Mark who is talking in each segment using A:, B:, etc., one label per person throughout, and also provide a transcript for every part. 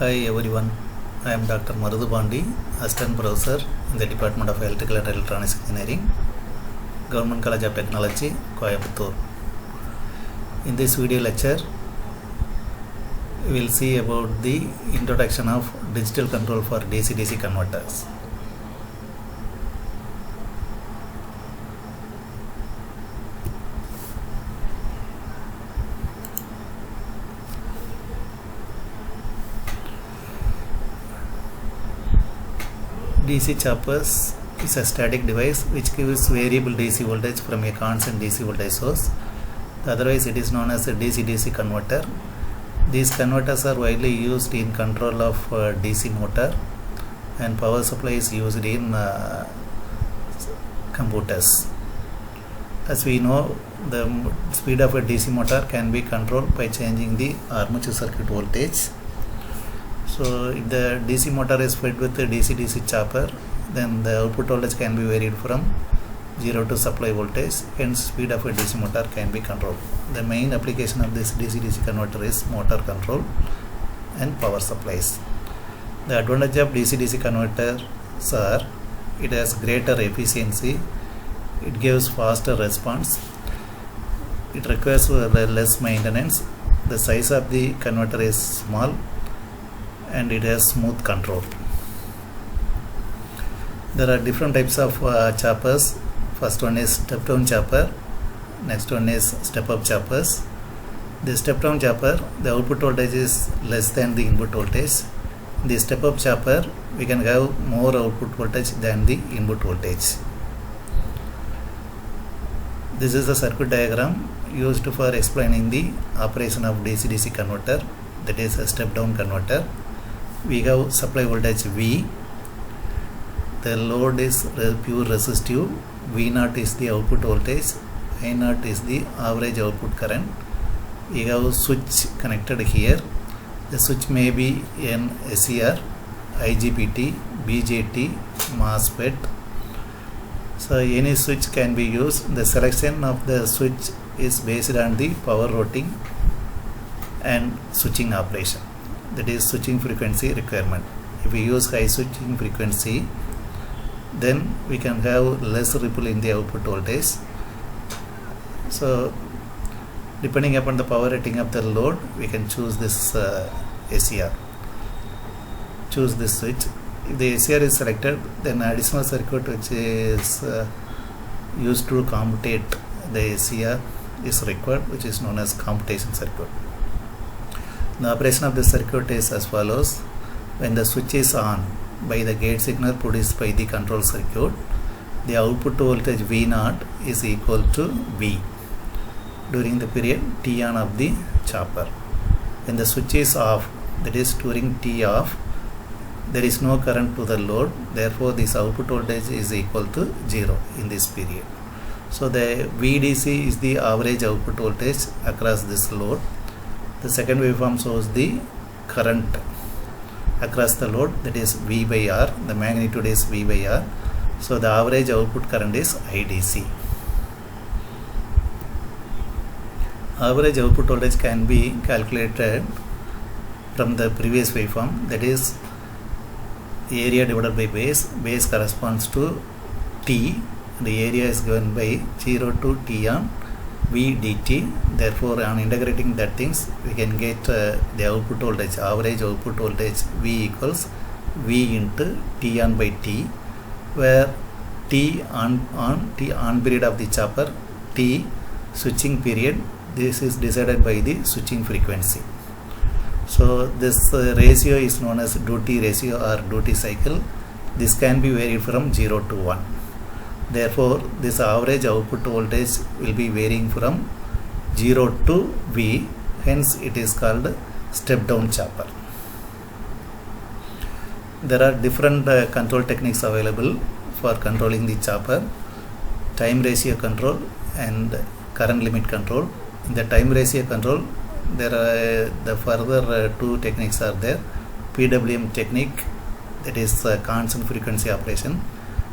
A: Hi everyone, I am Dr. Marudhu Bandi, Assistant Professor in the Department of Electrical and Electronics Engineering, Government College of Technology, Coimbatore. In this video lecture, we will see about the introduction of digital control for DC-DC converters. DC choppers is a static device which gives variable DC voltage from a constant DC voltage source. Otherwise, it is known as a DC-DC converter. These converters are widely used in control of DC motor, and power supply is used in computers. As we know, the speed of a DC motor can be controlled by changing the armature circuit voltage. So if the DC motor is fed with a DC-DC chopper, then the output voltage can be varied from 0 to supply voltage, hence speed of a DC motor can be controlled. The main application of this DC-DC converter is motor control and power supplies. The advantage of DC-DC converters are it has greater efficiency, it gives faster response, it requires less maintenance, the size of the converter is small, and it has smooth control. There are different types of choppers. First one is step down chopper, next one is step up choppers. The step down chopper, the output voltage is less than the input voltage. In the step up chopper, we can have more output voltage than the input voltage. This is a circuit diagram used for explaining the operation of DC-DC converter, that is a step down converter. We have supply voltage V, the load is pure resistive, V0 is the output voltage, I0 is the average output current. We have switch connected here. The switch may be an SCR, IGBT, BJT, MOSFET. So any switch can be used. The selection of the switch is based on the power routing and switching operation, that is switching frequency requirement. If we use high switching frequency, then we can have less ripple in the output voltage. So depending upon the power rating of the load, we can choose this SCR, choose this switch. If the SCR is selected, then additional circuit which is used to commutate the SCR is required, which is known as commutation circuit. The operation of the circuit is as follows. When the switch is on by the gate signal produced by the control circuit, the output voltage V0 is equal to V during the period T on of the chopper. When the switch is off, that is during T off, there is no current to the load, therefore this output voltage is equal to 0 in this period. So the VDC is the average output voltage across this load. The second waveform shows the current across the load, that is V by R, the magnitude is V by R. So the average output current is IDC. Average output voltage can be calculated from the previous waveform, that is area divided by base. Base corresponds to T, the area is given by 0 to T on V dt. Therefore, on integrating that things, we can get the output voltage, average output voltage V equals V into T on by T, where T on period of the chopper, T switching period, this is decided by the switching frequency. So this ratio is known as duty ratio or duty cycle. This can be varied from 0 to 1. Therefore, this average output voltage will be varying from 0 to V, hence it is called step down chopper. There are different control techniques available for controlling the chopper: time ratio control and current limit control. In the time ratio control, there are the further two techniques are there: PWM technique, that is constant frequency operation.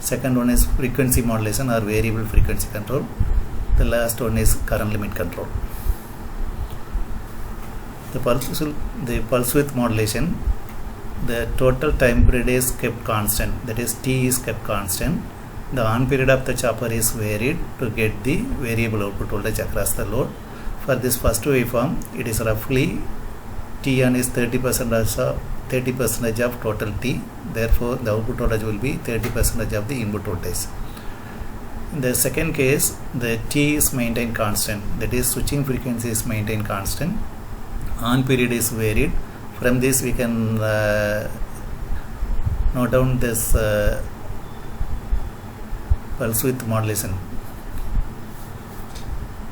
A: Second one is frequency modulation or variable frequency control. The last one is current limit control. The pulse width modulation the total time period is kept constant, that is T is kept constant. The on period of the chopper is varied to get the variable output voltage across the load. For this first waveform, it is roughly T on is 30% of total T. Therefore, the output voltage will be 30% of the input voltage. In the second case, the T is maintained constant, that is switching frequency is maintained constant. On period is varied. From this we can note down this pulse width modulation.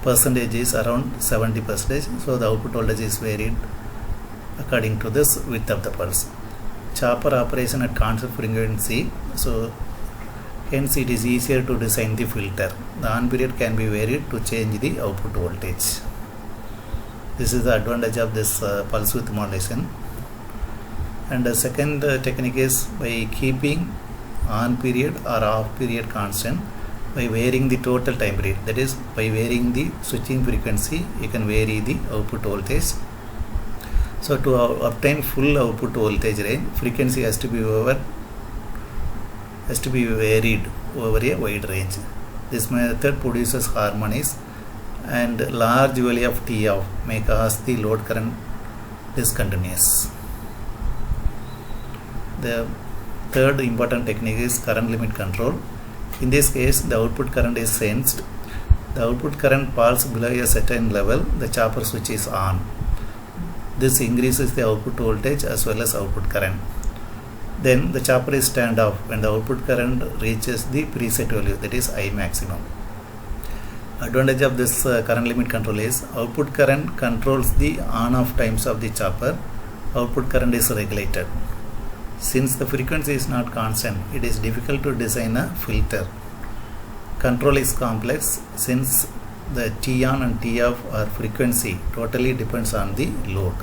A: Percentage is around 70%, so the output voltage is varied according to this width of the pulse. Chopper operation at constant frequency, so hence it is easier to design the filter. The on period can be varied to change the output voltage. This is the advantage of this pulse width modulation. And the second technique is by keeping on period or off period constant by varying the total time period, that is by varying the switching frequency you can vary the output voltage. So to obtain full output voltage range, frequency has to be varied over a wide range. This method produces harmonies, and large value of T off may cause the load current discontinuous. The third important technique is current limit control. In this case, the output current is sensed. The output current falls below a certain level, the chopper switch is on. This increases the output voltage as well as output current. Then the chopper is turned off when the output current reaches the preset value, that is I maximum. Advantage of this current limit control is output current controls the on-off times of the chopper. Output current is regulated. Since the frequency is not constant, it is difficult to design a filter. Control is complex since the T on and T off or frequency totally depends on the load.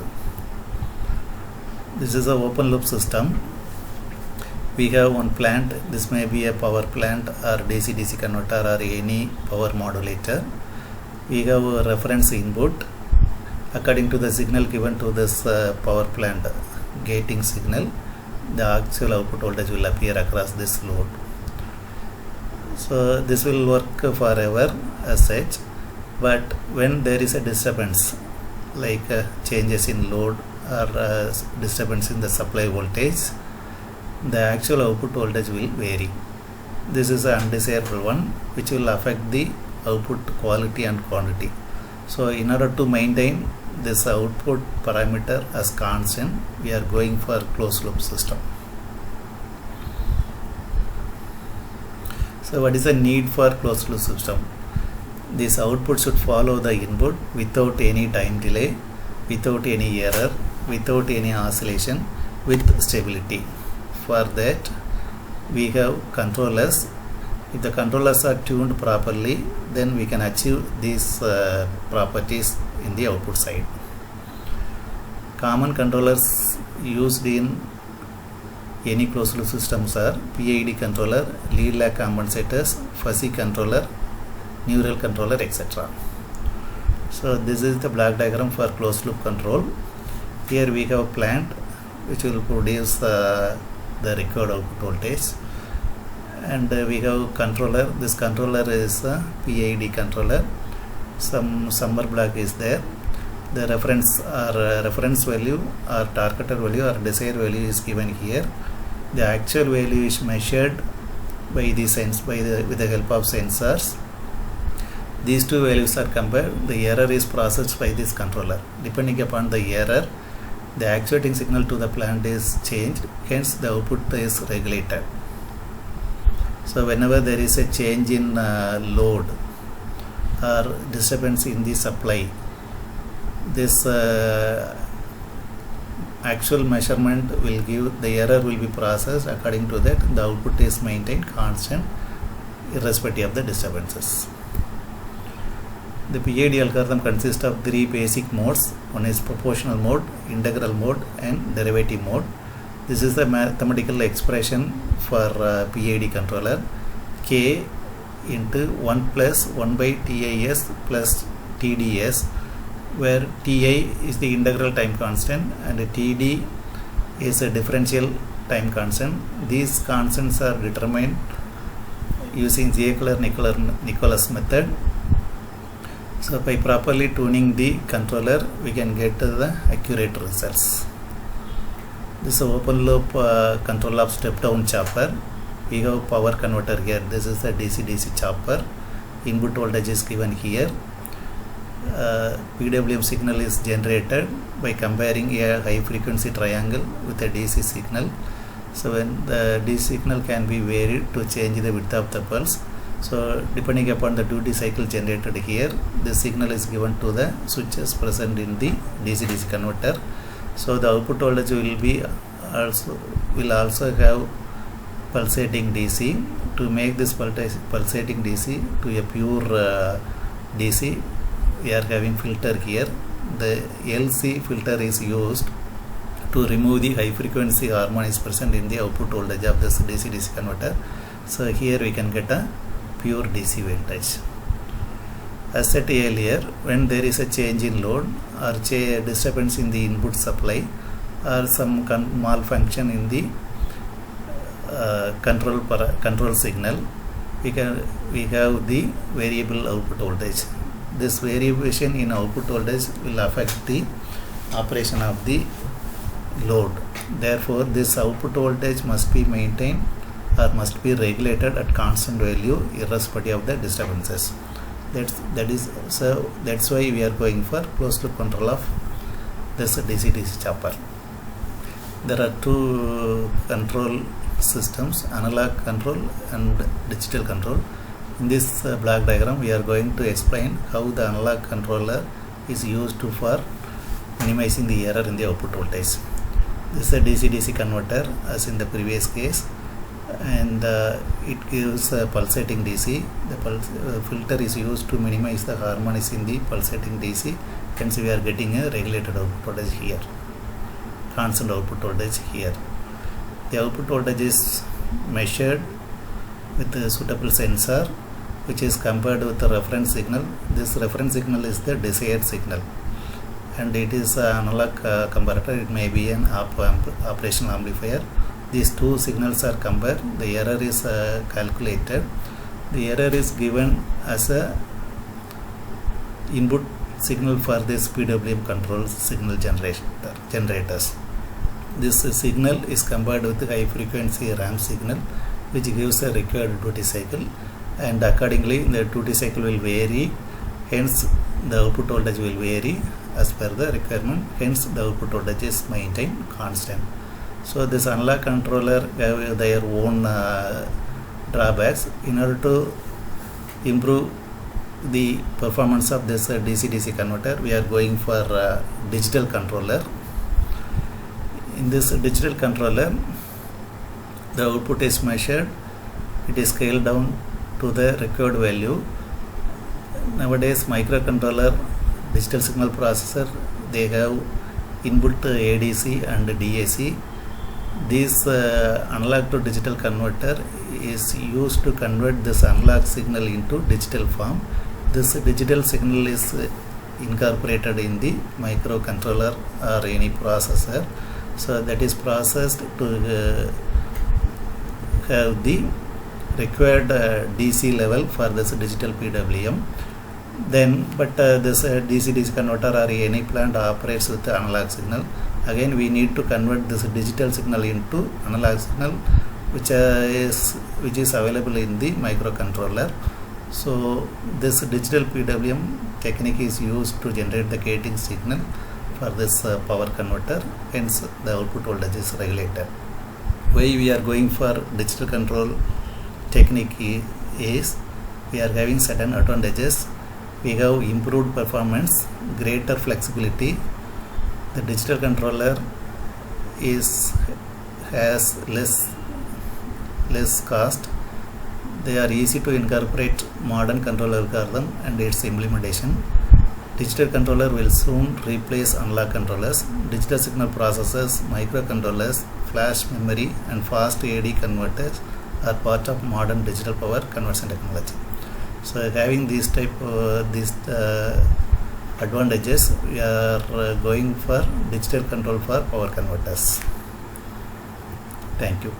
A: This is an open loop system. We have one plant. This may be a power plant or DC-DC converter or any power modulator. We have a reference input. According to the signal given to this power plant gating signal, the actual output voltage will appear across this load. So this will work forever as such, but when there is a disturbance like changes in load or disturbance in the supply voltage, the actual output voltage will vary. This is an undesirable one which will affect the output quality and quantity. So in order to maintain this output parameter as constant, we are going for closed loop system. So what is the need for closed loop system? This output should follow the input without any time delay, without any error, without any oscillation, with stability. For that we have controllers. If the controllers are tuned properly, then we can achieve these properties in the output side. Common controllers used in any closed loop systems are PID controller, lead lag compensators, fuzzy controller, neural controller, etc. So this is the block diagram for closed loop control. Here we have a plant which will produce the required output voltage, and we have controller. This controller is a PID controller. Some summer block is there. The reference value or targeted value or desired value is given here. The actual value is measured by the with the help of sensors. These two values are compared. The error is processed by this controller. Depending upon the error, the actuating signal to the plant is changed, hence the output is regulated. So whenever there is a change in load or disturbance in the supply, this actual measurement will give, the error will be processed. According to that, the output is maintained constant irrespective of the disturbances. The PID algorithm consists of three basic modes. One is proportional mode, integral mode, and derivative mode. This is the mathematical expression for PID controller. K into 1 plus 1 by TIS plus TDS, where Ti is the integral time constant and TD is a differential time constant. These constants are determined using Jekyll-Nicholas method. So by properly tuning the controller, we can get the accurate results. This is open loop control of step down chopper. We have power converter here. This is the DC-DC chopper. Input voltage is given here. PWM signal is generated by comparing a high frequency triangle with a DC signal. So when the DC signal can be varied to change the width of the pulse. So depending upon the duty cycle generated here, the signal is given to the switches present in the DC-DC converter. So the output voltage will also have pulsating DC. To make this pulsating DC to a pure DC, we are having filter here. The LC filter is used to remove the high frequency harmonics present in the output voltage of this DC-DC converter. So here we can get a pure DC voltage. As said earlier, when there is a change in load or disturbance in the input supply or some malfunction in the control signal, we have the variable output voltage. This variation in output voltage will affect the operation of the load. Therefore, this output voltage must be maintained or must be regulated at constant value irrespective of the disturbances. That's why we are going for closed loop control of this DC-DC chopper. There are two control systems, analog control and digital control. In this block diagram, we are going to explain how the analog controller is used for minimizing the error in the output voltage. This is a DC-DC converter as in the previous case, and it gives a pulsating DC. The filter is used to minimize the harmonics in the pulsating DC. Hence we are getting a regulated output voltage here, constant output voltage here. The output voltage is measured with a suitable sensor, which is compared with the reference signal. This reference signal is the desired signal, and it is an analog comparator. It may be an operational amplifier. These two signals are compared. The error is calculated. The error is given as a input signal for this PWM control signal generators. This signal is compared with the high frequency ramp signal, which gives a required duty cycle, and accordingly the duty cycle will vary. Hence the output voltage will vary as per the requirement. Hence the output voltage is maintained constant. So this analog controller have their own drawbacks. In order to improve the performance of this DC-DC converter, we are going for digital controller. In this digital controller, the output is measured. It is scaled down to the required value. Nowadays, microcontroller, digital signal processor, they have input ADC and DAC. This analog to digital converter is used to convert this analog signal into digital form. This digital signal is incorporated in the microcontroller or any processor. So that is processed to have the required DC level for this digital PWM. Then, this DC-DC converter or any plant operates with the analog signal. Again, we need to convert this digital signal into analog signal, which is available in the microcontroller. So this digital PWM technique is used to generate the gating signal for this power converter. Hence the output voltage is regulated. Why we are going for digital control technique is we are having certain advantages. We have improved performance, greater flexibility. The digital controller has less cost. They are easy to incorporate modern control algorithm and its implementation. Digital controller will soon replace analog controllers. Digital signal processors, microcontrollers, flash memory and fast AD converters are part of modern digital power conversion technology. So having these advantages, we are going for digital control for power converters. Thank you.